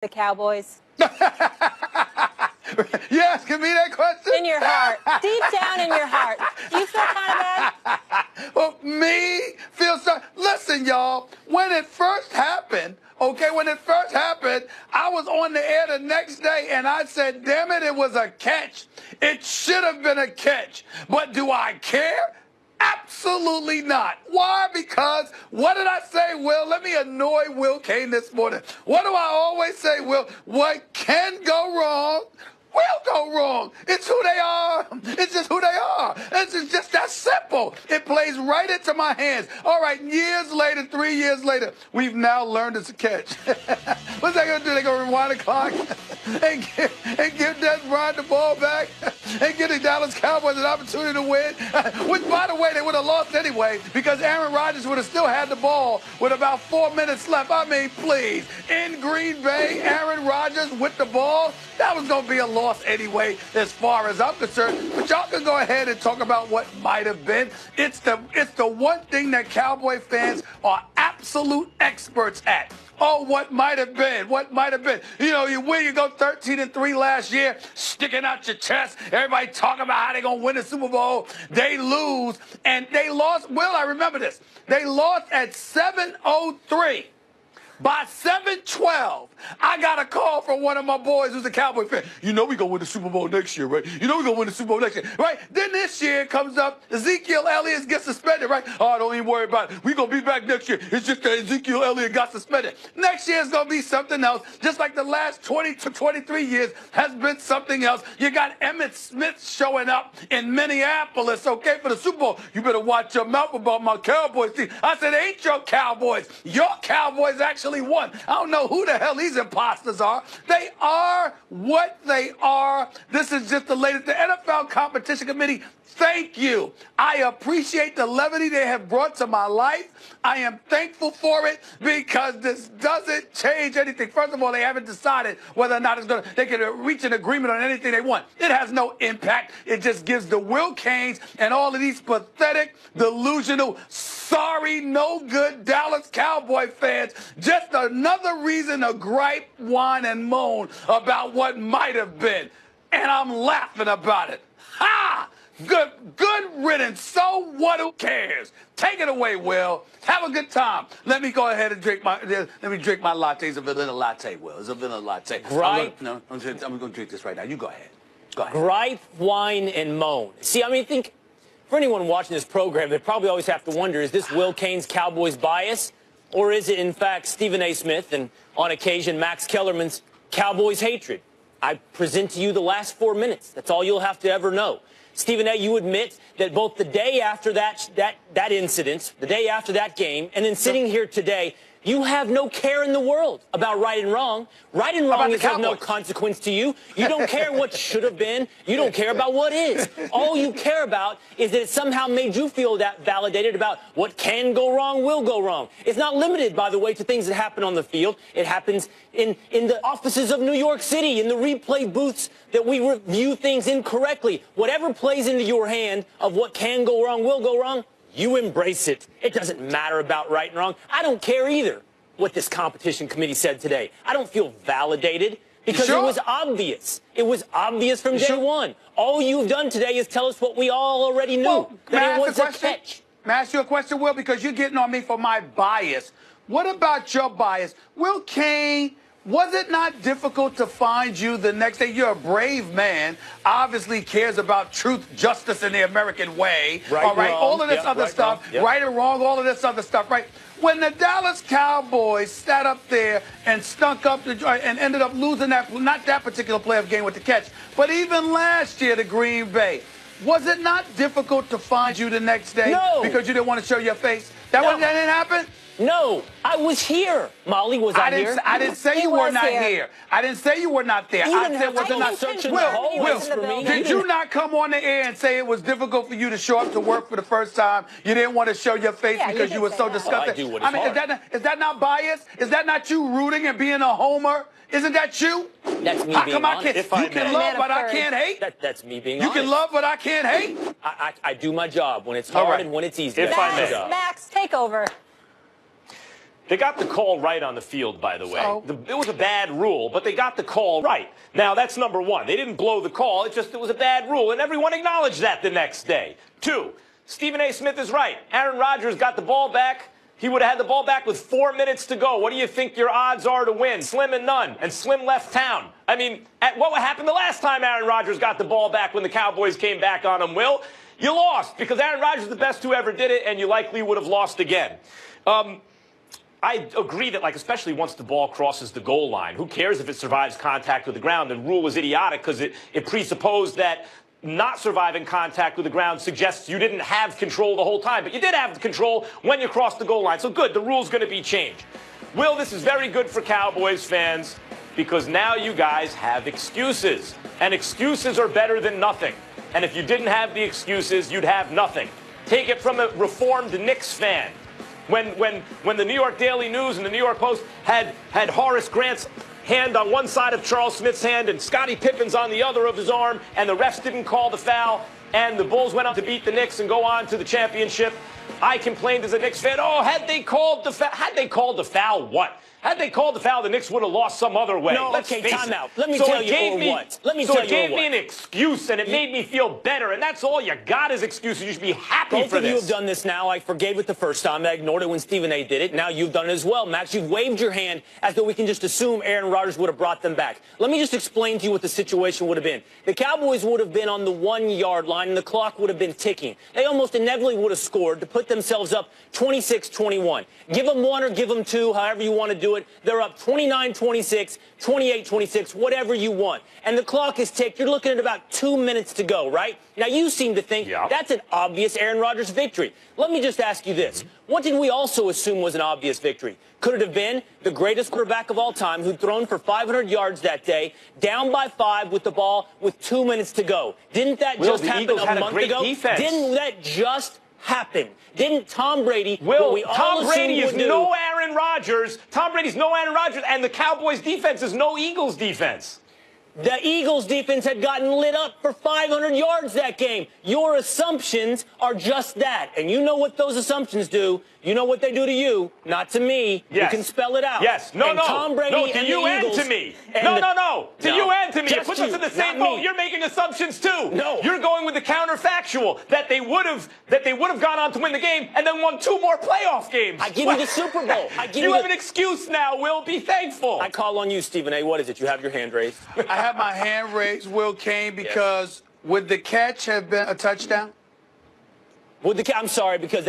The Cowboys? Yes, give me that question. In your heart. Deep down in your heart. Do you feel kind of bad? Well, me feel sorry. Listen, y'all, when it first happened, I was on the air the next day and I said, damn it, it was a catch. It should have been a catch. But do I care? Absolutely not. Why? Because what did I say, Will? Let me annoy Will Kane this morning. What do I always say, Will? What can go wrong will go wrong. It's who they are. It's just who they are. It's just that simple. It plays right into my hands. All right, years later, 3 years later, we've now learned it's a catch. What's that going to do? They're going to rewind the clock and give Des Bryant the ball back and give the Dallas Cowboys an opportunity to win, which, by the way, they would have lost anyway because Aaron Rodgers would have still had the ball with about 4 minutes left. I mean, please, in Green Bay, Aaron Rodgers with the ball, that was going to be a loss anyway, as far as I'm concerned. But y'all can go ahead and talk about what might have been. It's the one thing that Cowboy fans are absolute experts at. Oh, what might have been? What might have been? You know, you win, you go 13-3 last year, sticking out your chest. Everybody talking about how they're going to win the Super Bowl. They lose, and they lost. Will, I remember this. They lost at 7:03. By 7:12, I got a call from one of my boys who's a Cowboy fan. You know we're going to win the Super Bowl next year, right? You know we're going to win the Super Bowl next year, right? Then this year comes up, Ezekiel Elliott gets suspended, right? Oh, don't even worry about it. We're going to be back next year. It's just that Ezekiel Elliott got suspended. Next year is going to be something else, just like the last 20 to 23 years has been something else. You got Emmitt Smith showing up in Minneapolis, okay, for the Super Bowl. You better watch your mouth about my Cowboys team. I said, ain't your Cowboys. Your Cowboys actually won. I don't know who the hell these imposters are. They are what they are. This is just the latest. The NFL Competition Committee, thank you. I appreciate the levity they have brought to my life. I am thankful for it because this doesn't change anything. First of all, they haven't decided whether or not they can reach an agreement on anything they want. It has no impact. It just gives the Will Canes and all of these pathetic, delusional, sorry, no good Dallas Cowboy fans just another reason to gripe, whine, and moan about what might have been. And I'm laughing about it. Ha! Good riddance. So what? Who cares? Take it away, Will. Have a good time. Let me go ahead and drink my latte. It's a vanilla latte, Will. It's a vanilla latte. Gripe. I'm going to drink this right now. You go ahead. Go ahead. Gripe, whine, and moan. See, I think for anyone watching this program, they probably always have to wonder, is this Will Cane's Cowboys bias? Or is it, in fact, Stephen A. Smith and, on occasion, Max Kellerman's Cowboys hatred? I present to you the last 4 minutes. That's all you'll have to ever know. Stephen A., you admit that both the day after that incident, the day after that game, and then sitting here today, you have no care in the world about right and wrong. Right and wrong is of no consequence to you. You don't care what should have been. You don't care about what is. All you care about is that it somehow made you feel that validated about what can go wrong, will go wrong. It's not limited, by the way, to things that happen on the field. It happens in the offices of New York City, in the replay booths that we review things incorrectly. Whatever plays into your hand of what can go wrong, will go wrong, you embrace it. It doesn't matter about right and wrong. I don't care either what this competition committee said today. I don't feel validated because it was obvious. It was obvious from day one. All you've done today is tell us what we all already knew, well, that it was a catch. May I ask you a question, Will, because you're getting on me for my bias. What about your bias? Will Kane, was it not difficult to find you the next day? You're a brave man, obviously cares about truth, justice, and the American way. Right, all right, wrong. all of this other stuff, right or wrong, all of this other stuff, right? When the Dallas Cowboys sat up there and stunk up and ended up losing that, not that particular playoff game with the catch, but even last year to Green Bay, was it not difficult to find you the next day? No. Because you didn't want to show your face? That didn't happen? No, I was here. Molly, was I here? I didn't say you were not here. I didn't say you were not there. I said was it not searching the hallways for me? Did you not come on the air and say it was difficult for you to show up to work for the first time? You didn't want to show your face because you were so disgusted. I do what is hard. Is that not bias? Is that not you rooting and being a homer? Isn't that you? That's me being honest. You can love, but I can't hate. That's me being honest. You can love, but I can't hate. I do my job when it's hard and when it's easy. Max, take over. They got the call right on the field, by the way. So? It was a bad rule, but they got the call right. Now, that's number one. They didn't blow the call. It was a bad rule, and everyone acknowledged that the next day. 2, Stephen A. Smith is right. Aaron Rodgers got the ball back. He would have had the ball back with 4 minutes to go. What do you think your odds are to win? Slim and none. And Slim left town. I mean, what happened the last time Aaron Rodgers got the ball back when the Cowboys came back on him, Will? You lost because Aaron Rodgers is the best who ever did it, and you likely would have lost again. I agree that, especially once the ball crosses the goal line, who cares if it survives contact with the ground? The rule was idiotic because it presupposed that not surviving contact with the ground suggests you didn't have control the whole time. But you did have control when you crossed the goal line. So good, the rule's going to be changed. Will, this is very good for Cowboys fans because now you guys have excuses. And excuses are better than nothing. And if you didn't have the excuses, you'd have nothing. Take it from a reformed Knicks fan. When the New York Daily News and the New York Post had Horace Grant's hand on one side of Charles Smith's hand and Scottie Pippen's on the other of his arm, and the refs didn't call the foul, and the Bulls went on to beat the Knicks and go on to the championship, I complained as a Knicks fan, had they called the foul, what? Had they called the foul, the Knicks would have lost some other way. No, Let's okay, face time it. out. Let me So tell it you gave or me, what. Let me so tell it you gave or me what. an excuse, and it made me feel better, and that's all you got is excuses. You should be happy Both for of this. you have done this now. I forgave it the first time. I ignored it when Stephen A. did it. Now you've done it as well, Max. You've waved your hand as though we can just assume Aaron Rodgers would have brought them back. Let me just explain to you what the situation would have been. The Cowboys would have been on the 1-yard line, and the clock would have been ticking. They almost inevitably would have scored to put themselves up 26-21. Give them one or give them two, however you want to do it. They're up 29-26, 28-26, whatever you want. And the clock is ticked. You're looking at about 2 minutes to go, right? Now, you seem to think that's an obvious Aaron Rodgers victory. Let me just ask you this. What did we also assume was an obvious victory? Could it have been the greatest quarterback of all time who'd thrown for 500 yards that day, down by 5 with the ball with 2 minutes to go? Didn't that just happen a month ago? Didn't that just happen? Didn't Tom Brady, Tom Brady is no Aaron Rodgers. Tom Brady's no Aaron Rodgers, and the Cowboys' defense is no Eagles' defense. The Eagles' defense had gotten lit up for 500 yards that game. Your assumptions are just that. And you know what those assumptions do. You know what they do to you, not to me. Yes. You can spell it out. Yes. No, no. Tom Brady no, to and you the and Eagles, to me. And No. To you and to me. It puts us in the same boat. Me. You're making assumptions too. No. You're going with the counterfactual that they would have gone on to win the game and then won 2 more playoff games. I give you the Super Bowl. You have an excuse now, Will. Be thankful. I call on you, Stephen A. What is it? You have your hand raised. I have my hand raised, Will Kane, because would the catch have been a touchdown? I'm sorry, because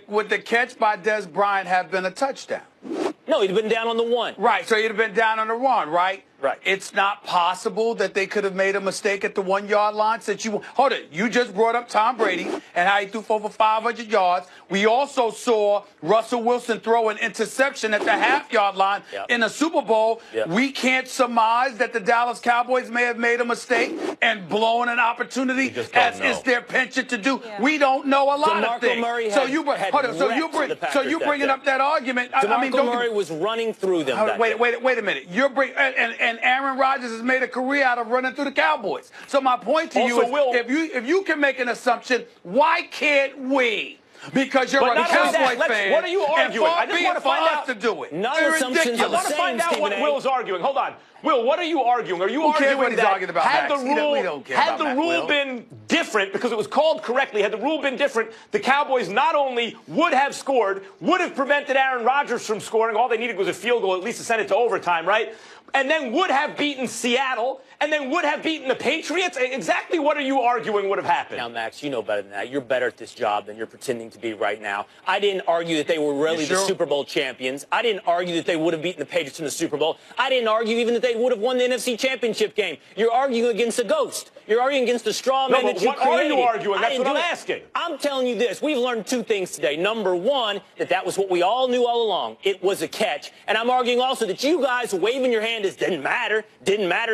Would the catch by Des Bryant have been a touchdown? No, he'd been down on the 1. Right, so he'd have been down on the 1, right? Right. It's not possible that they could have made a mistake at the 1-yard line. Hold it. You just brought up Tom Brady and how he threw for over 500 yards. We also saw Russell Wilson throw an interception at the half-yard line in the Super Bowl. We can't surmise that the Dallas Cowboys may have made a mistake and blown an opportunity as is their penchant to do. We don't know a lot of things. Murray So you bringing up that argument. DeMarco Murray was running through them. Wait a minute. You're bringing and Aaron Rodgers has made a career out of running through the Cowboys. So my point to you is, if you can make an assumption, why can't we? Because you're a Cowboy fan. What are you arguing? I just want to find out to do it. None assumptions. I want to find out what Will's arguing. Hold on. Will, what are you arguing? Are you arguing that had the rule been different, because it was called correctly, had the rule been different, the Cowboys not only would have scored, would have prevented Aaron Rodgers from scoring, all they needed was a field goal, at least to send it to overtime, right? And then would have beaten Seattle, and then would have beaten the Patriots? Exactly what are you arguing would have happened? Now, Max, you know better than that. You're better at this job than you're pretending to be right now. I didn't argue that they were really the Super Bowl champions. I didn't argue that they would have beaten the Patriots in the Super Bowl. I didn't argue even that they would have won the NFC Championship game. You're arguing against a ghost. You're arguing against the straw man that you created. What are you arguing? That's what I'm asking. I'm telling you this. We've learned 2 things today. Number 1, that was what we all knew all along. It was a catch. And I'm arguing also that you guys waving your hand as didn't matter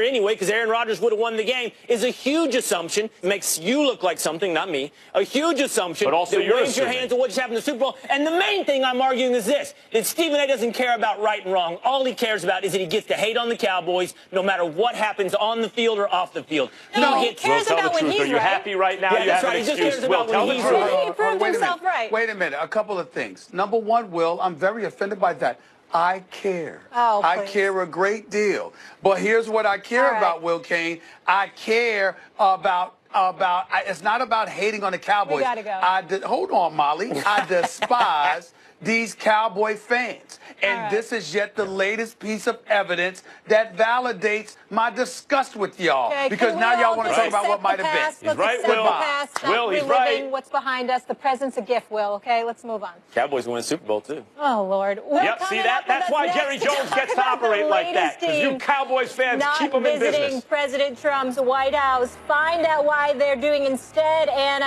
anyway because Aaron Rodgers would have won the game is a huge assumption. It makes you look like something, not me. A huge assumption. But also that waves your hands at what just happened in the Super Bowl. And the main thing I'm arguing is this, that Stephen A. doesn't care about right and wrong. All he cares about is that he gets to hate on the Cowboys no matter what happens on the field or off the field. No, he cares tell about the when truth. he's Are you right. happy right now? Yeah, You that's have right. an He just excuse. cares Will, about tell when the he's truth. right. He proved himself right. Wait a minute. A couple of things. Number one, Will, I'm very offended by that. I care. Oh, I please. care a great deal. But here's what I care All right. about, Will Kane. I care about it's not about hating on the Cowboys. We gotta go. Hold on, Molly. I despise these Cowboy fans. And right. this is yet the latest piece of evidence that validates my disgust with y'all. Okay, because can now we y'all all want to just talk about what accept might the have past? been. He's right, Let's accept Will. the past, stop Will, he's reliving right. what's behind us. The present's a gift, Will, okay? Let's move on. Cowboys win the Super Bowl, too. Oh, Lord. Yep, see that? That's why Jerry Jones gets to operate like that. Because you Cowboys fans keep him in not visiting business. President Trump's White House. Find out why they're doing instead, Anna.